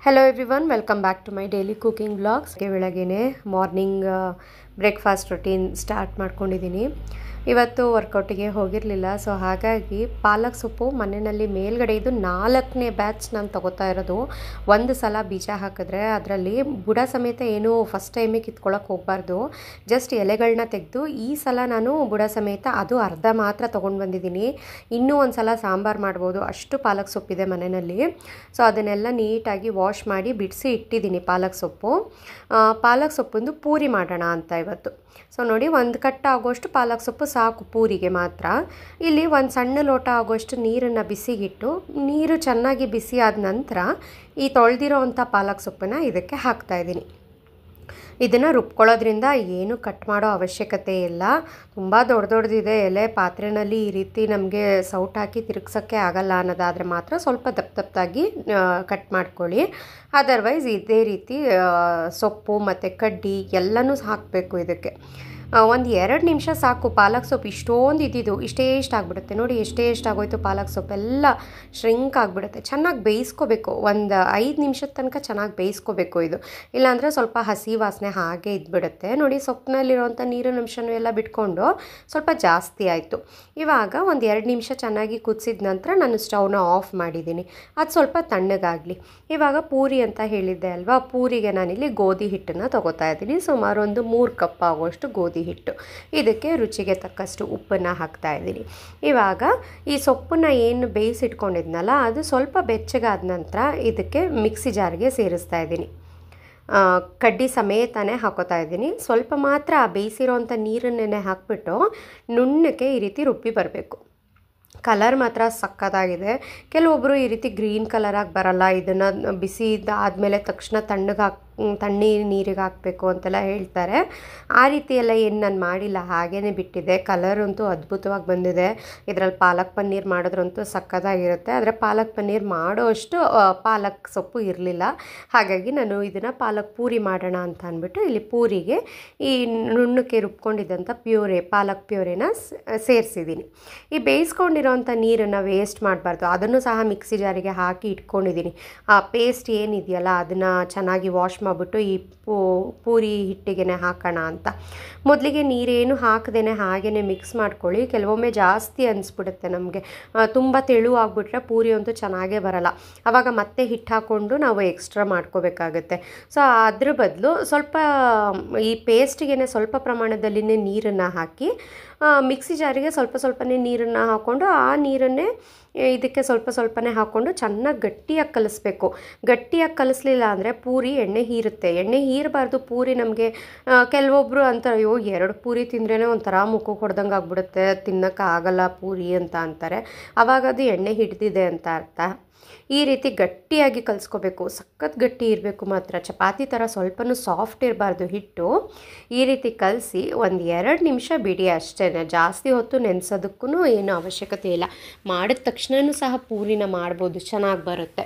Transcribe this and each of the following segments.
Hello everyone, welcome back to my daily cooking vlogs. ಬೆಳಗ್ಗೆನೇ morning breakfast routine start ಮಾಡ್ಕೊಂಡಿದ್ದೀನಿ. ಇವತ್ತು ವರ್ಕೌಟಿಗೆ ಹೋಗಿರಲಿಲ್ಲ, so ಹಾಗಾಗಿ ಪಾಲಕ್ ಸೊಪ್ಪು ಮನೆಯಲ್ಲಿ ಮೇಲ್ಗಡೆ ಇದು 4ನೇ ಬ್ಯಾಚ್ ನಾನು ತಗೋತಾ ಇರೋದು. ಒಂದು ಸಲ ಬೀಜ ಹಾಕಿದ್ರೆ ಅದರಲ್ಲಿ ಬುಡ ಸಮೇತ ಏನು ಫಸ್ಟ್ ಟೈಮೇ ಕಿತ್ಕೊಳ್ಳೋಕೆ ಹೋಗಬಾರ್ದು, ಜಸ್ಟ್ ಎಲೆಗಳನ್ನ ತೆಗೆದು ಈ ಸಲ ನಾನು ಬುಡ ಸಮೇತ ಅದು ಅರ್ಧ ಮಾತ್ರ ತೊಗೊಂಡು ಬಂದಿದ್ದೀನಿ. ಇನ್ನೂ ಒಂದು ಸಲ ಸಾಂಬಾರು ಮಾಡ್ಬೋದು, ಅಷ್ಟು ಪಾಲಕ್ ಸೊಪ್ಪಿದೆ ಮನೆಯಲ್ಲಿ. ಸೊ ಅದನ್ನೆಲ್ಲ ನೀಟಾಗಿ ವಾಶ್ ಮಾಡಿ ಬಿಡಿಸಿ ಇಟ್ಟಿದ್ದೀನಿ. ಪಾಲಕ್ ಸೊಪ್ಪೊಂದು ಪೂರಿ ಮಾಡೋಣ ಅಂತ ಇವತ್ತು. ಸೊ ನೋಡಿ, ಒಂದು ಕಟ್ಟ ಆಗೋಷ್ಟು ಪಾಲಕ್ ಸೊಪ್ಪು ಸಾಕು ಪೂರಿಗೆ ಮಾತ್ರ. ಇಲ್ಲಿ ಒಂದು ಸಣ್ಣ ಲೋಟ ಆಗೋಷ್ಟು ನೀರನ್ನು ಬಿಸಿಗಿಟ್ಟು, ನೀರು ಚೆನ್ನಾಗಿ ಬಿಸಿ ಆದ ನಂತರ ಈ ತೊಳೆದಿರೋ ಅಂಥ ಪಾಲಕ್ ಸೊಪ್ಪನ್ನು ಇದಕ್ಕೆ ಹಾಕ್ತಾಯಿದ್ದೀನಿ. ಇದನ್ನು ರುಬ್ಕೊಳ್ಳೋದ್ರಿಂದ ಏನು ಕಟ್ ಮಾಡೋ ಅವಶ್ಯಕತೆ ಇಲ್ಲ. ತುಂಬ ದೊಡ್ಡದಿದೆ ಎಲೆ, ಪಾತ್ರೆಯಲ್ಲಿ ಈ ರೀತಿ ನಮಗೆ ಸೌಟ್ ಹಾಕಿ ತಿರುಗ್ಸೋಕ್ಕೆ ಆಗಲ್ಲ ಅನ್ನೋದಾದರೆ ಮಾತ್ರ ಸ್ವಲ್ಪ ದಪ್ಪದಾಗಿ ಕಟ್ ಮಾಡ್ಕೊಳ್ಳಿ. ಅದರ್ವೈಸ್ ಇದೇ ರೀತಿ ಸೊಪ್ಪು ಮತ್ತು ಕಡ್ಡಿ ಎಲ್ಲನೂ ಹಾಕಬೇಕು ಇದಕ್ಕೆ. ಒಂದು 2 ನಿಮಿಷ ಸಾಕು. ಪಾಲಕ್ ಸೊಪ್ಪು ಇಷ್ಟೊಂದು ಇದ್ದಿದ್ದು ಇಷ್ಟೇ ಆಗಿಬಿಡುತ್ತೆ. ನೋಡಿ ಎಷ್ಟೇ ಆಗೋಯ್ತು, ಪಾಲಕ್ ಸೊಪ್ಪೆಲ್ಲ ಶ್ರಿಂಕ್ ಆಗಿಬಿಡುತ್ತೆ. ಚೆನ್ನಾಗಿ ಬೇಯಿಸ್ಕೋಬೇಕು, ಒಂದು 5 ನಿಮಿಷದ ತನಕ ಚೆನ್ನಾಗಿ ಬೇಯಿಸ್ಕೋಬೇಕು ಇದು. ಇಲ್ಲಾಂದರೆ ಸ್ವಲ್ಪ ಹಸಿ ವಾಸನೆ ಹಾಗೆ ಇದ್ಬಿಡುತ್ತೆ. ನೋಡಿ, ಸೊಪ್ಪಿನಲ್ಲಿರೋವಂಥ ನೀರಿನ ಅಂಶನೂ ಎಲ್ಲ ಬಿಟ್ಕೊಂಡು ಸ್ವಲ್ಪ ಜಾಸ್ತಿ ಆಯಿತು. ಇವಾಗ ಒಂದು 2 ನಿಮಿಷ ಚೆನ್ನಾಗಿ ಕುದಿಸಿದ ನಂತರ ನಾನು ಸ್ಟವ್ನ ಆಫ್ ಮಾಡಿದ್ದೀನಿ. ಅದು ಸ್ವಲ್ಪ ತಣ್ಣಗಾಗಲಿ. ಇವಾಗ ಪೂರಿ ಅಂತ ಹೇಳಿದ್ದೆ ಅಲ್ವಾ, ಪೂರಿಗೆ ನಾನಿಲ್ಲಿ ಗೋಧಿ ಹಿಟ್ಟನ್ನು ತೊಗೋತಾ ಇದ್ದೀನಿ. ಸುಮಾರು ಒಂದು 3 ಕಪ್ ಆಗುವಷ್ಟು ಗೋಧಿ ಹಿಟ್ಟು. ಇದಕ್ಕೆ ರುಚಿಗೆ ತಕ್ಕಷ್ಟು ಉಪ್ಪನ್ನು ಹಾಕ್ತಾ ಇದ್ದೀನಿ. ಇವಾಗ ಈ ಸೊಪ್ಪನ್ನು ಏನು ಬೇಯಿಸಿಟ್ಕೊಂಡಿದ್ನಲ್ಲ, ಅದು ಸ್ವಲ್ಪ ಬೆಚ್ಚಗಾದ ನಂತರ ಇದಕ್ಕೆ ಮಿಕ್ಸಿ ಜಾರ್ಗೆ ಸೇರಿಸ್ತಾ ಇದ್ದೀನಿ. ಕಡ್ಡಿ ಸಮೇತನೇ ಹಾಕೋತಾ ಇದ್ದೀನಿ. ಸ್ವಲ್ಪ ಮಾತ್ರ ಬೇಯಿಸಿರೋವಂಥ ನೀರನ್ನೇ ಹಾಕ್ಬಿಟ್ಟು ನುಣ್ಣಕ್ಕೆ ಈ ರೀತಿ ರುಬ್ಬಿ ಬರಬೇಕು. ಕಲರ್ ಮಾತ್ರ ಸಕ್ಕತ್ತಾಗಿದೆ. ಕೆಲವೊಬ್ಬರು ಈ ರೀತಿ ಗ್ರೀನ್ ಕಲರಾಗಿ ಬರಲ್ಲ, ಇದನ್ನು ಬಿಸಿ ಆದಮೇಲೆ ತಕ್ಷಣ ತಣ್ಣೀರು ನೀರಿಗೆ ಹಾಕಬೇಕು ಅಂತೆಲ್ಲ ಹೇಳ್ತಾರೆ. ಆ ರೀತಿಯೆಲ್ಲ ಏನು ನಾನು ಮಾಡಿಲ್ಲ, ಹಾಗೇ ಬಿಟ್ಟಿದೆ. ಕಲರಂತೂ ಅದ್ಭುತವಾಗಿ ಬಂದಿದೆ. ಇದರಲ್ಲಿ ಪಾಲಕ್ ಪನ್ನೀರ್ ಮಾಡಿದ್ರಂತೂ ಸಕ್ಕತ್ತಾಗಿರುತ್ತೆ. ಆದರೆ ಪಾಲಕ್ ಪನ್ನೀರ್ ಮಾಡೋ ಅಷ್ಟು ಪಾಲಕ್ ಸೊಪ್ಪು ಇರಲಿಲ್ಲ. ಹಾಗಾಗಿ ನಾನು ಇದನ್ನು ಪಾಲಕ್ ಪೂರಿ ಮಾಡೋಣ ಅಂತ ಅಂದ್ಬಿಟ್ಟು ಇಲ್ಲಿ ಪೂರಿಗೆ ಈ ನುಣ್ಣಕ್ಕೆ ರುಬ್ಕೊಂಡಿದ್ದಂಥ ಪಾಲಕ್ ಪ್ಯೂರೆನ ಸೇರಿಸಿದ್ದೀನಿ. ಈ ಬೇಯಿಸ್ಕೊಂಡಿರೋಂಥ ನೀರನ್ನು ವೇಸ್ಟ್ ಮಾಡಬಾರ್ದು. ಅದನ್ನು ಸಹ ಮಿಕ್ಸಿ ಜಾರಿಗೆ ಹಾಕಿ ಇಟ್ಕೊಂಡಿದ್ದೀನಿ. ಆ ಪೇಸ್ಟ್ ಏನಿದೆಯಲ್ಲ ಅದನ್ನು ಚೆನ್ನಾಗಿ ವಾಶ್ ಮಾಡಿಬಿಟ್ಟು ಈ ಪೂರಿ ಹಿಟ್ಟಿಗೆ ಹಾಕೋಣ ಅಂತ. ಮೊದಲಿಗೆ ನೀರೇನು ಹಾಕದೇನೆ ಹಾಗೇ ಮಿಕ್ಸ್ ಮಾಡ್ಕೊಳ್ಳಿ. ಕೆಲವೊಮ್ಮೆ ಜಾಸ್ತಿ ಅನಿಸ್ಬಿಡುತ್ತೆ ನಮಗೆ, ತುಂಬ ತೆಳು ಆಗಿಬಿಟ್ರೆ ಪೂರಿ ಅಂತೂ ಚೆನ್ನಾಗೇ ಬರಲ್ಲ. ಆವಾಗ ಮತ್ತೆ ಹಿಟ್ಟು ಹಾಕ್ಕೊಂಡು ನಾವು ಎಕ್ಸ್ಟ್ರಾ ಮಾಡ್ಕೋಬೇಕಾಗತ್ತೆ. ಸೊ ಅದ್ರ ಬದಲು ಸ್ವಲ್ಪ ಈ ಪೇಸ್ಟಿಗೆ ಸ್ವಲ್ಪ ಪ್ರಮಾಣದಲ್ಲಿನೇ ನೀರನ್ನು ಹಾಕಿ ಮಿಕ್ಸಿ ಜಾರಿಗೆ ಸ್ವಲ್ಪನೇ ನೀರನ್ನು ಹಾಕ್ಕೊಂಡು ಆ ನೀರನ್ನೇ ಇದಕ್ಕೆ ಸ್ವಲ್ಪನೇ ಹಾಕ್ಕೊಂಡು ಚೆನ್ನಾಗಿ ಗಟ್ಟಿಯಾಗಿ ಕಲಿಸ್ಬೇಕು. ಗಟ್ಟಿಯಾಗಿ ಕಲಿಸ್ಲಿಲ್ಲ ಅಂದರೆ ಪೂರಿ ಎಣ್ಣೆ ಹೀರುತ್ತೆ. ಎಣ್ಣೆ ಹೀರಬಾರ್ದು ಪೂರಿ. ನಮಗೆ ಕೆಲವೊಬ್ಬರು ಅಂತಾರೆ, ಅಯ್ಯೋ 2 ಪೂರಿ ತಿಂದ್ರೇ ಒಂಥರ ಮುಖಕ್ಕೆ ಹೊಡೆದಂಗೆ ಆಗ್ಬಿಡುತ್ತೆ, ತಿನ್ನೋಕ್ಕೆ ಆಗಲ್ಲ ಪೂರಿ ಅಂತ ಅಂತಾರೆ. ಆವಾಗ ಅದು ಎಣ್ಣೆ ಹಿಡಿದಿದೆ ಅಂತ ಅರ್ಥ. ಈ ರೀತಿ ಗಟ್ಟಿಯಾಗಿ ಕಲಿಸ್ಕೋಬೇಕು, ಸಖತ್ ಗಟ್ಟಿ ಇರಬೇಕು ಮಾತ್ರ. ಚಪಾತಿ ಥರ ಸ್ವಲ್ಪನೂ ಸಾಫ್ಟ್ ಇರಬಾರ್ದು ಹಿಟ್ಟು. ಈ ರೀತಿ ಕಲಸಿ ಒಂದು 2 ನಿಮಿಷ ಬಿಡಿ ಅಷ್ಟೇ. ಜಾಸ್ತಿ ಹೊತ್ತು ನೆನೆಸೋದಕ್ಕೂ ಏನೂ ಅವಶ್ಯಕತೆ ಇಲ್ಲ. ಮಾಡಿದ ತಕ್ಷಣವೂ ಸಹ ಪೂರಿನ ಮಾಡ್ಬೋದು, ಚೆನ್ನಾಗಿ ಬರುತ್ತೆ.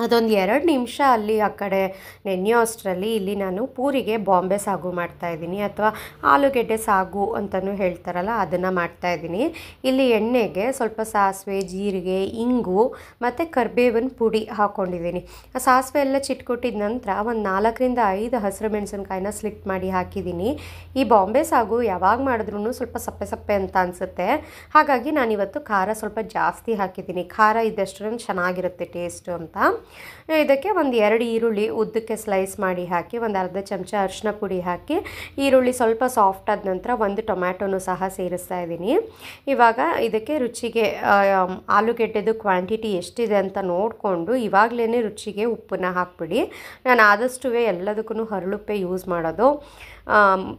ಅದೊಂದು 2 ನಿಮಿಷ ಅಲ್ಲಿ ಆ ಕಡೆ ನೆನೆಯೋ ಅಷ್ಟರಲ್ಲಿ ಇಲ್ಲಿ ನಾನು ಪೂರಿಗೆ ಬಾಂಬೆ ಸಾಗು ಮಾಡ್ತಾಯಿದ್ದೀನಿ, ಅಥವಾ ಆಲೂಗೆಡ್ಡೆ ಸಾಗು ಅಂತಲೂ ಹೇಳ್ತಾರಲ್ಲ, ಅದನ್ನು ಮಾಡ್ತಾಯಿದ್ದೀನಿ. ಇಲ್ಲಿ ಎಣ್ಣೆಗೆ ಸ್ವಲ್ಪ ಸಾಸಿವೆ, ಜೀರಿಗೆ, ಇಂಗು ಮತ್ತು ಕರಿಬೇವಿನ ಪುಡಿ ಹಾಕ್ಕೊಂಡಿದ್ದೀನಿ. ಆ ಸಾಸಿವೆ ಎಲ್ಲ ಚಿಟ್ಕೊಟ್ಟಿದ ನಂತರ ಒಂದು 4ರಿಂದ 5 ಹಸಿರು ಮೆಣಸಿನ್ಕಾಯಿನ ಸ್ಲಿಟ್ ಮಾಡಿ ಹಾಕಿದ್ದೀನಿ. ಈ ಬಾಂಬೆ ಸಾಗು ಯಾವಾಗ ಮಾಡಿದ್ರೂ ಸ್ವಲ್ಪ ಸಪ್ಪೆ ಅಂತ ಅನಿಸುತ್ತೆ. ಹಾಗಾಗಿ ನಾನಿವತ್ತು ಖಾರ ಸ್ವಲ್ಪ ಜಾಸ್ತಿ ಹಾಕಿದ್ದೀನಿ. ಖಾರ ಇದ್ದಷ್ಟು ಚೆನ್ನಾಗಿರುತ್ತೆ ಟೇಸ್ಟು ಅಂತ. ಇದಕ್ಕೆ ಒಂದು 2 ಈರುಳ್ಳಿ ಉದ್ದಕ್ಕೆ ಸ್ಲೈಸ್ ಮಾಡಿ ಹಾಕಿ, ಒಂದು ಅರ್ಧ ಚಮಚ ಅರಿಶಿನ ಪುಡಿ ಹಾಕಿ, ಈರುಳ್ಳಿ ಸ್ವಲ್ಪ ಸಾಫ್ಟ್ ಆದ ನಂತರ ಒಂದು ಟೊಮ್ಯಾಟೊನೂ ಸಹ ಸೇರಿಸ್ತಾ ಇದ್ದೀನಿ. ಇವಾಗ ಇದಕ್ಕೆ ರುಚಿಗೆ ಆಲೂಗೆಡ್ಡೆದು ಕ್ವಾಂಟಿಟಿ ಎಷ್ಟಿದೆ ಅಂತ ನೋಡಿಕೊಂಡು ಇವಾಗಲೇ ರುಚಿಗೆ ಉಪ್ಪನ್ನು ಹಾಕ್ಬಿಡಿ. ನಾನು ಆದಷ್ಟು ಎಲ್ಲದಕ್ಕೂ ಹರಳುಪ್ಪೆ ಯೂಸ್ ಮಾಡೋದು.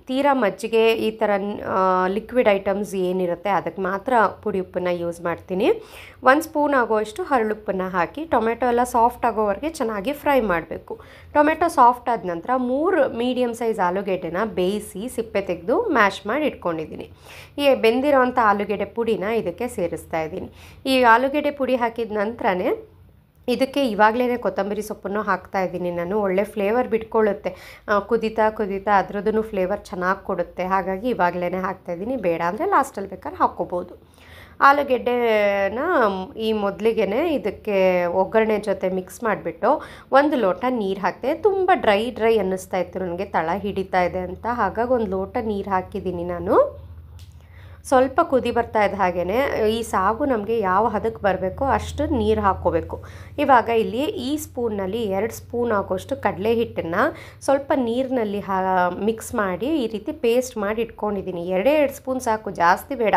ತೀರಾ ಮಜ್ಜಿಗೆ ಈ ಥರ ಲಿಕ್ವಿಡ್ ಐಟಮ್ಸ್ ಏನಿರುತ್ತೆ ಅದಕ್ಕೆ ಮಾತ್ರ ಪುಡಿ ಉಪ್ಪನ್ನು ಯೂಸ್ ಮಾಡ್ತೀನಿ. 1 ಸ್ಪೂನ್ ಆಗೋಷ್ಟು ಹರಳುಪ್ಪನ್ನು ಹಾಕಿ ಟೊಮೆಟೊ ಎಲ್ಲ ಸಾಫ್ಟ್ ಆಗೋವರೆಗೆ ಚೆನ್ನಾಗಿ ಫ್ರೈ ಮಾಡಬೇಕು. ಟೊಮೆಟೊ ಸಾಫ್ಟ್ ಆದ ನಂತರ 3 ಮೀಡಿಯಮ್ ಸೈಜ್ ಆಲೂಗೆಡ್ಡೆನ ಬೇಯಿಸಿ ಸಿಪ್ಪೆ ತೆಗೆದು ಮ್ಯಾಶ್ ಮಾಡಿ ಇಟ್ಕೊಂಡಿದ್ದೀನಿ. ಈ ಬೆಂದಿರೋವಂಥ ಆಲೂಗೆಡ್ಡೆ ಪುಡಿನ ಇದಕ್ಕೆ ಸೇರಿಸ್ತಾ ಇದ್ದೀನಿ. ಈ ಆಲೂಗೆಡ್ಡೆ ಪುಡಿ ಹಾಕಿದ ನಂತರನೇ ಇದಕ್ಕೆ ಇವಾಗಲೇ ಕೊತ್ತಂಬರಿ ಸೊಪ್ಪನ್ನು ಹಾಕ್ತಾ ಇದ್ದೀನಿ ನಾನು. ಒಳ್ಳೆ ಫ್ಲೇವರ್ ಬಿಟ್ಕೊಳ್ಳುತ್ತೆ, ಕುದೀತಾ ಅದರದ್ದು ಫ್ಲೇವರ್ ಚೆನ್ನಾಗಿ ಕೊಡುತ್ತೆ. ಹಾಗಾಗಿ ಇವಾಗಲೇ ಹಾಕ್ತಾಯಿದ್ದೀನಿ. ಬೇಡ ಅಂದರೆ ಲಾಸ್ಟಲ್ಲಿ ಬೇಕಾದ್ರೆ ಹಾಕ್ಕೋಬೋದು. ಆಲೂಗೆಡ್ಡೆನ ಈ ಮೊದಲಿಗೆ ಇದಕ್ಕೆ ಒಗ್ಗರಣೆ ಜೊತೆ ಮಿಕ್ಸ್ ಮಾಡಿಬಿಟ್ಟು 1 ಲೋಟ ನೀರು ಹಾಕಿದೆ. ತುಂಬ ಡ್ರೈ ಅನ್ನಿಸ್ತಾ ಇತ್ತು ನನಗೆ, ತಳ ಹಿಡಿತಾ ಇದೆ ಅಂತ. ಹಾಗಾಗಿ 1 ಲೋಟ ನೀರು ಹಾಕಿದ್ದೀನಿ ನಾನು. ಸ್ವಲ್ಪ ಕುದಿ ಬರ್ತಾ ಇದ್ದ ಹಾಗೆಯೇ ಈ ಸಾಗು ನಮಗೆ ಯಾವ ಹದಕ್ಕೆ ಬರಬೇಕೋ ಅಷ್ಟು ನೀರು ಹಾಕ್ಕೋಬೇಕು. ಇವಾಗ ಇಲ್ಲಿ ಈ ಸ್ಪೂನ್ನಲ್ಲಿ 2 ಸ್ಪೂನ್ ಆಗೋಷ್ಟು ಕಡಲೆ ಹಿಟ್ಟನ್ನು ಸ್ವಲ್ಪ ನೀರಿನಲ್ಲಿ ಮಿಕ್ಸ್ ಮಾಡಿ ಈ ರೀತಿ ಪೇಸ್ಟ್ ಮಾಡಿ ಇಟ್ಕೊಂಡಿದ್ದೀನಿ. 2 ಸ್ಪೂನ್ ಸಾಕು, ಜಾಸ್ತಿ ಬೇಡ,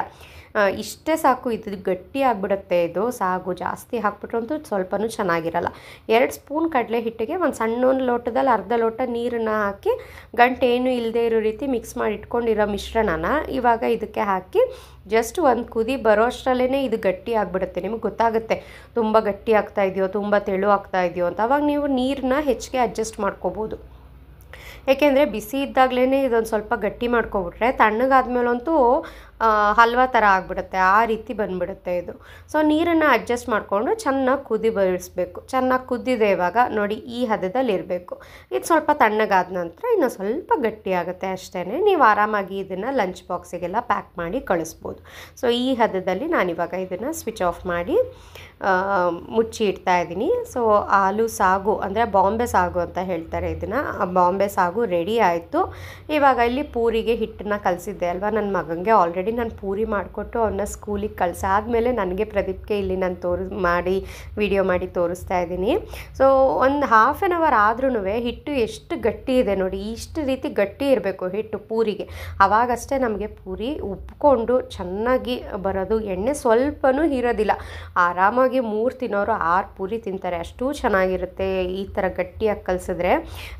ಇಷ್ಟೇ ಸಾಕು. ಇದು ಗಟ್ಟಿ ಆಗಿಬಿಡುತ್ತೆ. ಇದು ಸಾಗು ಜಾಸ್ತಿ ಹಾಕ್ಬಿಟ್ರಂತೂ ಸ್ವಲ್ಪನೂ ಚೆನ್ನಾಗಿರಲ್ಲ. 2 ಸ್ಪೂನ್ ಕಡಲೆ ಹಿಟ್ಟಿಗೆ ಒಂದು ಸಣ್ಣ ಲೋಟದಲ್ಲಿ ಅರ್ಧ ಲೋಟ ನೀರನ್ನು ಹಾಕಿ ಗಂಟೇನು ಇಲ್ಲದೆ ಇರೋ ರೀತಿ ಮಿಕ್ಸ್ ಮಾಡಿ ಇಟ್ಕೊಂಡಿರೋ ಮಿಶ್ರಣನ ಇವಾಗ ಇದಕ್ಕೆ ಹಾಕಿ ಜಸ್ಟ್ ಒಂದು ಕುದಿ ಬರೋ ಅಷ್ಟರಲ್ಲೇ ಇದು ಗಟ್ಟಿ ಆಗಿಬಿಡುತ್ತೆ. ನಿಮಗೆ ಗೊತ್ತಾಗುತ್ತೆ ತುಂಬ ಗಟ್ಟಿ ಆಗ್ತಾ ಇದೆಯೋ ತುಂಬ ತೆಳು ಆಗ್ತಾ ಇದೆಯೋ ಅಂತ. ಅವಾಗ ನೀವು ನೀರನ್ನ ಹೆಚ್ಚಿಗೆ ಅಡ್ಜಸ್ಟ್ ಮಾಡ್ಕೋಬೋದು. ಏಕೆಂದರೆ ಬಿಸಿ ಇದ್ದಾಗಲೇ ಇದೊಂದು ಸ್ವಲ್ಪ ಗಟ್ಟಿ ಮಾಡ್ಕೊಬಿಟ್ರೆ ತಣ್ಣಗಾದ್ಮೇಲಂತೂ ಹಲ್ವಾ ಥರ ಆಗಿಬಿಡುತ್ತೆ, ಆ ರೀತಿ ಬಂದುಬಿಡುತ್ತೆ ಇದು. ಸೊ ನೀರನ್ನು ಅಡ್ಜಸ್ಟ್ ಮಾಡಿಕೊಂಡು ಚೆನ್ನಾಗಿ ಕುದಿ ಬರಿಸಬೇಕು. ಚೆನ್ನಾಗಿ ಕುದ್ದಿದೆ ಇವಾಗ ನೋಡಿ, ಈ ಹದದಲ್ಲಿ ಇರಬೇಕು. ಇದು ಸ್ವಲ್ಪ ತಣ್ಣಗಾದ ನಂತರ ಇನ್ನೂ ಸ್ವಲ್ಪ ಗಟ್ಟಿ ಆಗುತ್ತೆ ಅಷ್ಟೇ. ನೀವು ಆರಾಮಾಗಿ ಇದನ್ನು ಲಂಚ್ ಬಾಕ್ಸಿಗೆಲ್ಲ ಪ್ಯಾಕ್ ಮಾಡಿ ಕಳಿಸ್ಬೋದು. ಸೊ ಈ ಹದದಲ್ಲಿ ನಾನಿವಾಗ ಇದನ್ನು ಸ್ವಿಚ್ ಆಫ್ ಮಾಡಿ ಮುಚ್ಚಿ ಇಡ್ತಾ ಇದ್ದೀನಿ. ಸೊ ಆಲೂ ಸಾಗು ಅಂದರೆ ಬಾಂಬೆ ಸಾಗು ಅಂತ ಹೇಳ್ತಾರೆ ಇದನ್ನು. ಬಾಂಬೆ ಸಾಗು ರೆಡಿ ಆಯಿತು. ಇವಾಗ ಇಲ್ಲಿ ಪೂರಿಗೆ ಹಿಟ್ಟನ್ನು ಕಲಸಿದ್ದೆ ಅಲ್ವಾ ನನ್ನ ಮಗನಿಗೆ. ಆಲ್ರೆಡಿ ನಾನು ಪೂರಿ ಮಾಡಿಕೊಟ್ಟು ಅವನ್ನ ಸ್ಕೂಲಿಗೆ ಕಳಿಸಾದ್ಮೇಲೆ ನನಗೆ ಪ್ರದೀಪ್ಗೆ ಇಲ್ಲಿ ನಾನು ವಿಡಿಯೋ ಮಾಡಿ ತೋರಿಸ್ತಾ ಇದ್ದೀನಿ. ಸೊ ಒಂದು ಹಾಫ್ ಆನ್ ಅವರ್ ಆದ್ರೂ ಹಿಟ್ಟು ಎಷ್ಟು ಗಟ್ಟಿ ಇದೆ ನೋಡಿ, ಇಷ್ಟು ರೀತಿ ಗಟ್ಟಿ ಇರಬೇಕು ಹಿಟ್ಟು ಪೂರಿಗೆ. ಆವಾಗಷ್ಟೇ ನಮಗೆ ಪೂರಿ ಉಬ್ಕೊಂಡು ಚೆನ್ನಾಗಿ ಬರೋದು. ಎಣ್ಣೆ ಸ್ವಲ್ಪನೂ ಹೀರೋದಿಲ್ಲ. ಆರಾಮಾಗಿ 3 ತಿನ್ನೋರು 6 ಪೂರಿ ತಿಂತಾರೆ, ಅಷ್ಟು ಚೆನ್ನಾಗಿರುತ್ತೆ ಈ ಥರ ಗಟ್ಟಿಯಾಗಿ ಕಲಿಸಿದ್ರೆ.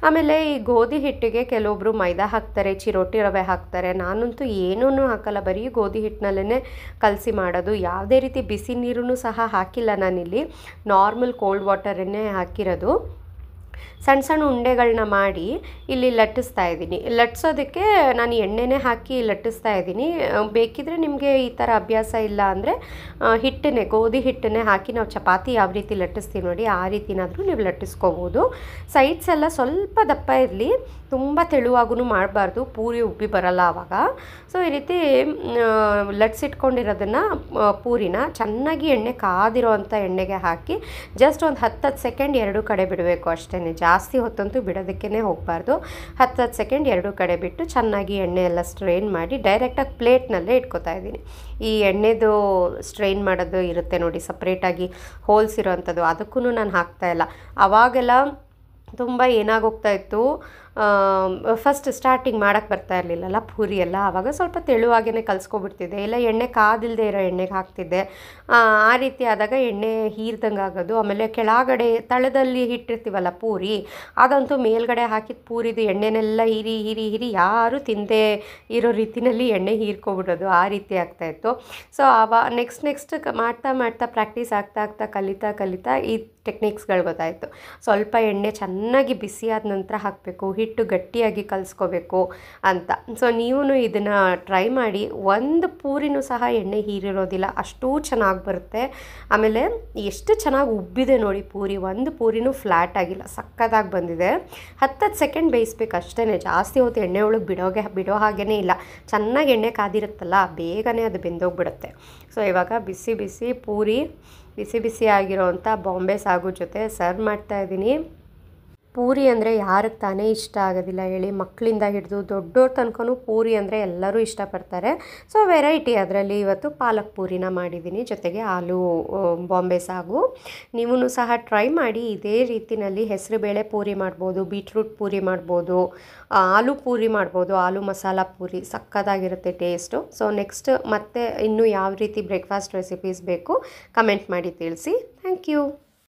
ಆಮೇಲೆ ಈ ಗೋಧಿ ಹಿಟ್ಟಿಗೆ ಕೆಲವೊಬ್ಬರು ಮೈದಾ ಹಾಕ್ತಾರೆ, ಚಿರೋಟಿ ರವೆ ಹಾಕ್ತಾರೆ. ನಾನಂತೂ ಏನೂ ಹಾಕಲ್ಲ, ಬರೀ ಗೋಧಿ ಹಿಟ್ಟಿನಲ್ಲೇ ಕಲಸಿ ಮಾಡೋದು. ಯಾವುದೇ ರೀತಿ ಬಿಸಿ ನೀರೂ ಸಹ ಹಾಕಿಲ್ಲ ನಾನಿಲ್ಲಿ, ನಾರ್ಮಲ್ ಕೋಲ್ಡ್ ವಾಟರನ್ನೇ ಹಾಕಿರೋದು. ಸಣ್ಣ ಸಣ್ಣ ಉಂಡೆಗಳನ್ನ ಮಾಡಿ ಇಲ್ಲಿ ಲಟ್ಟಿಸ್ತಾ ಇದ್ದೀನಿ. ಲಟ್ಟಿಸೋದಕ್ಕೆ ನಾನು ಎಣ್ಣೆನೇ ಹಾಕಿ ಲಟ್ಟಿಸ್ತಾ ಇದ್ದೀನಿ. ಬೇಕಿದ್ರೆ ನಿಮಗೆ ಈ ಥರ ಅಭ್ಯಾಸ ಇಲ್ಲ ಅಂದರೆ ಹಿಟ್ಟನ್ನೇ, ಗೋಧಿ ಹಿಟ್ಟನ್ನೇ ಹಾಕಿ ನಾವು ಚಪಾತಿ ಯಾವ ರೀತಿ ಲಟ್ಟಿಸ್ತೀವಿ ನೋಡಿ, ಆ ರೀತಿನಾದರೂ ನೀವು ಲಟ್ಟಿಸ್ಕೋಬೋದು. ಸೈಡ್ಸ್ ಎಲ್ಲ ಸ್ವಲ್ಪ ದಪ್ಪ ಇರಲಿ, ತುಂಬ ತೆಳುವಾಗೂ ಮಾಡಬಾರ್ದು, ಪೂರಿ ಉಬ್ಬಿ ಬರಲ್ಲ ಆವಾಗ. ಸೊ ಈ ರೀತಿ ಲಟ್ಸಿಟ್ಕೊಂಡಿರೋದನ್ನು ಪೂರಿನ ಚೆನ್ನಾಗಿ ಎಣ್ಣೆ ಕಾದಿರೋ ಅಂಥ ಎಣ್ಣೆಗೆ ಹಾಕಿ ಜಸ್ಟ್ ಒಂದು 10 ಸೆಕೆಂಡ್ 2 ಕಡೆ ಬಿಡಬೇಕು ಅಷ್ಟೇ. ಜಾಸ್ತಿ ಹೊತ್ತಂತೂ ಬಿಡೋದಕ್ಕೇ ಹೋಗಬಾರ್ದು. 10 ಸೆಕೆಂಡ್ 2 ಕಡೆ ಬಿಟ್ಟು ಚೆನ್ನಾಗಿ ಎಣ್ಣೆ ಎಲ್ಲ ಸ್ಟ್ರೈನ್ ಮಾಡಿ ಡೈರೆಕ್ಟಾಗಿ ಪ್ಲೇಟ್ನಲ್ಲೇ ಇಟ್ಕೊತಾ ಇದ್ದೀನಿ. ಈ ಎಣ್ಣೆದು ಸ್ಟ್ರೈನ್ ಮಾಡೋದು ಇರುತ್ತೆ ನೋಡಿ, ಸಪ್ರೇಟಾಗಿ ಹೋಲ್ಸ್ ಇರೋವಂಥದ್ದು, ಅದಕ್ಕೂ ನಾನು ಹಾಕ್ತಾಯಿಲ್ಲ. ಆವಾಗೆಲ್ಲ ತುಂಬ ಏನಾಗೋಗ್ತಾ ಇತ್ತು, ಫಸ್ಟ್ ಸ್ಟಾರ್ಟಿಂಗ್ ಮಾಡೋಕ್ಕೆ ಬರ್ತಾ ಇರಲಿಲ್ಲಲ್ಲ ಪೂರಿ ಎಲ್ಲ. ಆವಾಗ ಸ್ವಲ್ಪ ತೆಳುವಾಗೇ ಕಲಿಸ್ಕೊಬಿಡ್ತಿದ್ದೆ, ಇಲ್ಲ ಎಣ್ಣೆ ಕಾದಿಲ್ಲದೆ ಇರೋ ಎಣ್ಣೆಗೆ ಹಾಕ್ತಿದ್ದೆ. ಆ ರೀತಿ ಆದಾಗ ಎಣ್ಣೆ ಹೀರ್ದಂಗೆ ಆಗೋದು. ಆಮೇಲೆ ಕೆಳಗಡೆ ತಳದಲ್ಲಿ ಇಟ್ಟಿರ್ತೀವಲ್ಲ ಪೂರಿ, ಅದಂತೂ ಮೇಲ್ಗಡೆ ಹಾಕಿದ ಪೂರಿದು ಎಣ್ಣೆನೆಲ್ಲ ಹೀರಿ ಯಾರು ತಿಂದೇ ಇರೋ ರೀತಿಯಲ್ಲಿ ಎಣ್ಣೆ ಹೀರ್ಕೊಬಿಡೋದು, ಆ ರೀತಿ ಆಗ್ತಾಯಿತ್ತು. ಸೊ ನೆಕ್ಸ್ಟ್ ಮಾಡ್ತಾ ಪ್ರಾಕ್ಟೀಸ್ ಆಗ್ತಾ ಕಲಿತಾ ಈ ಟೆಕ್ನಿಕ್ಸ್ಗಳು ಗೊತ್ತಾಯಿತು. ಸ್ವಲ್ಪ ಎಣ್ಣೆ ಚೆನ್ನಾಗಿ ಬಿಸಿಯಾದ ನಂತರ ಹಾಕಬೇಕು, ಹಿಟ್ಟು ಗಟ್ಟಿಯಾಗಿ ಕಲಿಸ್ಕೋಬೇಕು ಅಂತ. ಸೊ ನೀವು ಇದನ್ನು ಟ್ರೈ ಮಾಡಿ. ಒಂದು ಪೂರಿನೂ ಸಹ ಎಣ್ಣೆ ಹೀರಿರೋದಿಲ್ಲ, ಅಷ್ಟೂ ಚೆನ್ನಾಗಿ ಬರುತ್ತೆ. ಆಮೇಲೆ ಎಷ್ಟು ಚೆನ್ನಾಗಿ ಉಬ್ಬಿದೆ ನೋಡಿ ಪೂರಿ, ಒಂದು ಪೂರಿನೂ ಫ್ಲ್ಯಾಟ್ ಆಗಿಲ್ಲ, ಸಕ್ಕತ್ತಾಗಿ ಬಂದಿದೆ. 10 ಸೆಕೆಂಡ್ ಬೇಯಿಸ್ಬೇಕು ಅಷ್ಟೇ, ಜಾಸ್ತಿ ಹೊತ್ತು ಎಣ್ಣೆ ಒಳಗೆ ಬಿಡೋ ಹಾಗೇ ಇಲ್ಲ. ಚೆನ್ನಾಗಿ ಎಣ್ಣೆ ಕಾದಿರುತ್ತಲ್ಲ, ಬೇಗನೆ ಅದು ಬೆಂದೋಗ್ಬಿಡುತ್ತೆ. ಸೊ ಇವಾಗ ಬಿಸಿ ಪೂರಿ ಬಿಸಿ ಆಗಿರೋವಂಥ ಬಾಂಬೆ ಸಾಗು ಜೊತೆ ಸರ್ವ್ ಮಾಡ್ತಾಯಿದ್ದೀನಿ. ಪೂರಿ ಅಂದರೆ ಯಾರಿಗೆ ತಾನೇ ಇಷ್ಟ ಆಗೋದಿಲ್ಲ ಹೇಳಿ, ಮಕ್ಕಳಿಂದ ಹಿಡಿದು ದೊಡ್ಡೋರ ತನಕನೂ ಪೂರಿ ಅಂದರೆ ಎಲ್ಲರೂ ಇಷ್ಟಪಡ್ತಾರೆ. ಸೊ ವೆರೈಟಿ ಅದರಲ್ಲಿ ಇವತ್ತು ಪಾಲಕ್ ಪೂರಿನ ಮಾಡಿದ್ದೀನಿ, ಜೊತೆಗೆ ಆಲೂ ಬಾಂಬೆ ಸಾಗು. ನೀವೂ ಸಹ ಟ್ರೈ ಮಾಡಿ. ಇದೇ ರೀತಿಯಲ್ಲಿ ಹೆಸರುಬೇಳೆ ಪೂರಿ ಮಾಡ್ಬೋದು, ಬೀಟ್ರೂಟ್ ಪೂರಿ ಮಾಡ್ಬೋದು, ಆಲೂ ಪೂರಿ ಮಾಡ್ಬೋದು, ಆಲೂ ಮಸಾಲ ಪೂರಿ ಸಕ್ಕತ್ತಾಗಿರುತ್ತೆ ಟೇಸ್ಟು. ಸೊ ನೆಕ್ಸ್ಟ್ ಮತ್ತೆ ಇನ್ನೂ ಯಾವ ರೀತಿ ಬ್ರೇಕ್ಫಾಸ್ಟ್ ರೆಸಿಪೀಸ್ ಬೇಕು ಕಮೆಂಟ್ ಮಾಡಿ ತಿಳಿಸಿ. Thank you.